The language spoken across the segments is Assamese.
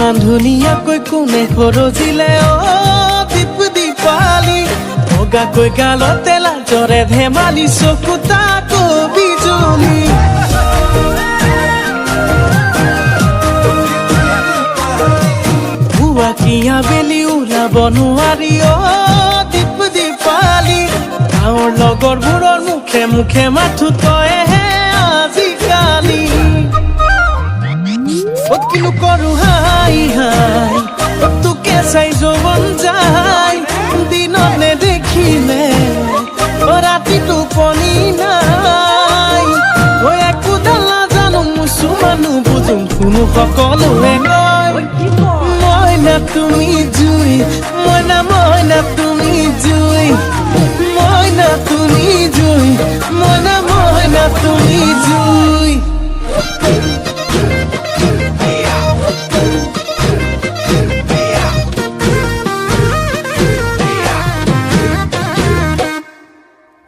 ইমান ধুনীয়াকৈ কোনে সৰজিলে দীপ দীপালি বগাকৈ গালতে লাজৰে ধেমালি চকু তাকো বিজুলি বুঢ়াকিয়া বেলি ওলাব নোৱাৰি দীপ দীপালি গাঁৱৰ লগৰবোৰৰ মুখে মুখে মাথো তইহে আজিকালি কিনো কৰো হাই হাই তোকে চাই যৌৱন যায় দিনত নেদেখিলে ৰাতি টোপনি নাই একো ডাল নাজানো মুছুমানো বুজোঁ কোনো সকলোৱে কয় মইনা তুমি জুই মইনা তুমি জুই মইনা তুমি জুই মইনা তুমি জুই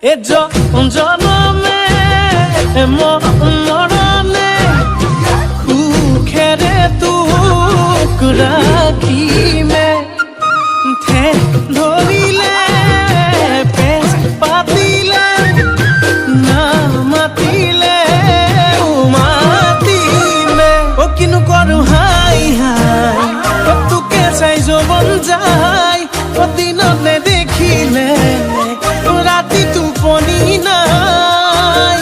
এ জনমে মৰণে সুখেৰে তোক ৰাখিমে ধৰিলে পেচ পাতিলে নামাতিলে মাতিমে কিনো কৰো হাই হাই তোকে চাই যৌৱন যায় দিনত নেদেখিলে ৰাতি টোপনি নাই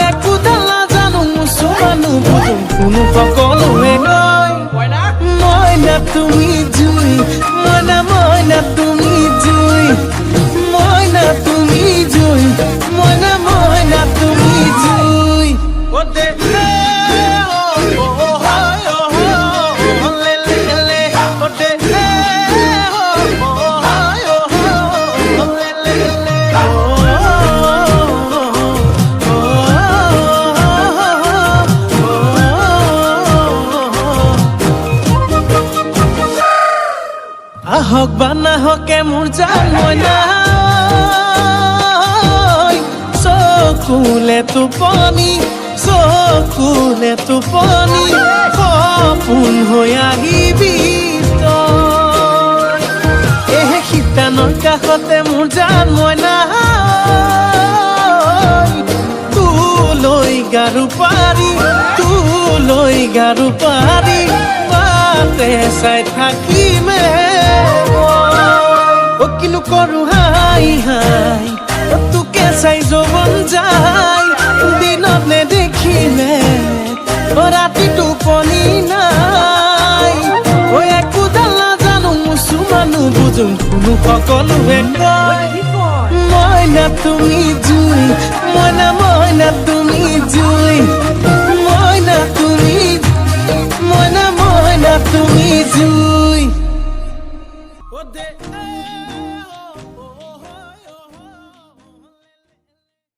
একো ডাল নাজানো মুছুমানো বুজোঁ কোনো সকলোৱে কয় মইনা তুমি জুই মইনা তুমি জুই মইনা তুমি জুই মইনা তুমি জুই আহক বা নাহকে মোৰ জান মইনা চকুলে টোপনি সপোন হৈ আহিবি তই শীতানৰ কাষতে মোৰ জান মইনা তোলৈ গাৰু পাৰি বাটে চাই থাকিমে কিনো কৰো হাই হাই তোকে চাই যৌৱন যায় দিনত নেদেখিলে ৰাতি টোপনি নাই একো ডাল নাজানো মুছুমানো বুজোঁ কোনো সকলোৱে কয় মইনা তুমি জুই মইনা